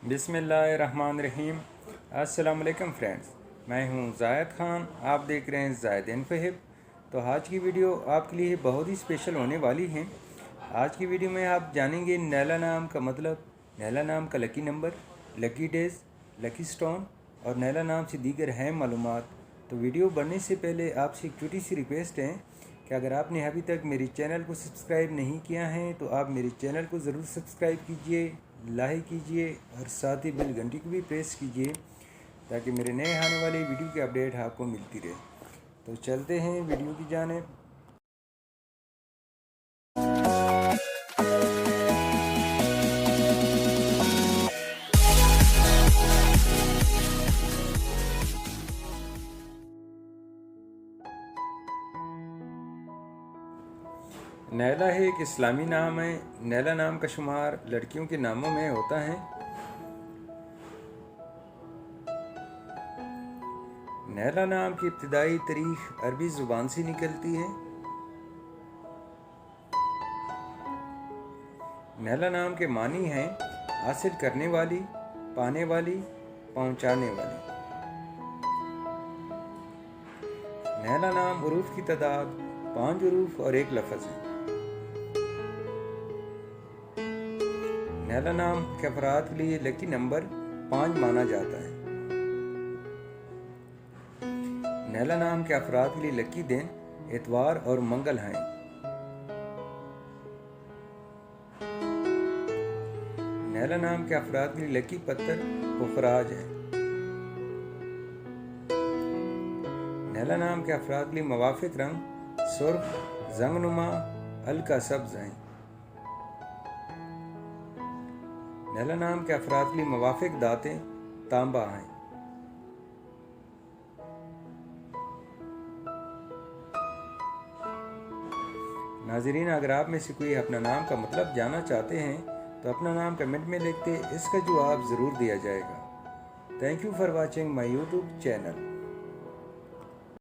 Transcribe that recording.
बिस्मिल्लाहिर्रहमानिर्रहीम। अस्सलाम वालेकुम फ्रेंड्स, मैं हूं जायद ख़ान। आप देख रहे हैं जायद इन्फोहिब। तो आज की वीडियो आपके लिए बहुत ही स्पेशल होने वाली है। आज की वीडियो में आप जानेंगे नैला नाम का मतलब, नैला नाम का lucky number, lucky days, lucky stone और नैला नाम से दीगर अहम मालूमात। तो वीडियो बढ़ने से पहले आपसे एक छोटी सी रिक्वेस्ट है कि अगर आपने अभी तक मेरे चैनल को सब्सक्राइब नहीं किया है तो आप मेरे चैनल को ज़रूर सब्सक्राइब कीजिए, लाइक कीजिए और साथ ही बेल घंटी को भी प्रेस कीजिए ताकि मेरे नए आने वाले वीडियो की अपडेट आपको मिलती रहे। तो चलते हैं वीडियो की जानिब। नैला है एक इस्लामी नाम है। नैला नाम का शुमार लड़कियों के नामों में होता है। नैला नाम की इब्तिदाई तारीख अरबी ज़ुबान से निकलती है। नैला नाम के मानी हैं हासिल करने वाली, पाने वाली, पहुंचाने वाली। नैला नाम हुरूफ की तादाद 5 हुरूफ और 1 लफ्ज़ है। नैला नाम के अफराद के लिए लकी नंबर 5 माना जाता है। नैला नाम के अफराद के लिए लकी दिन इतवार और मंगल हैं। नैला नाम के अफराद के लिए लकी पत्थर पुखराज है। नैला नाम के अफराद के लिए मवाफिक रंग सुर्ख, जंगनुमा, हल्का सब्ज हैं। नैला नाम के अफराद के लिए मवाफिक दातें तांबा हैं। नाजरीन, अगर आप में से कोई अपना नाम का मतलब जानना चाहते हैं तो अपना नाम कमेंट में लिखते, इसका जवाब ज़रूर दिया जाएगा। Thank you for watching my YouTube channel.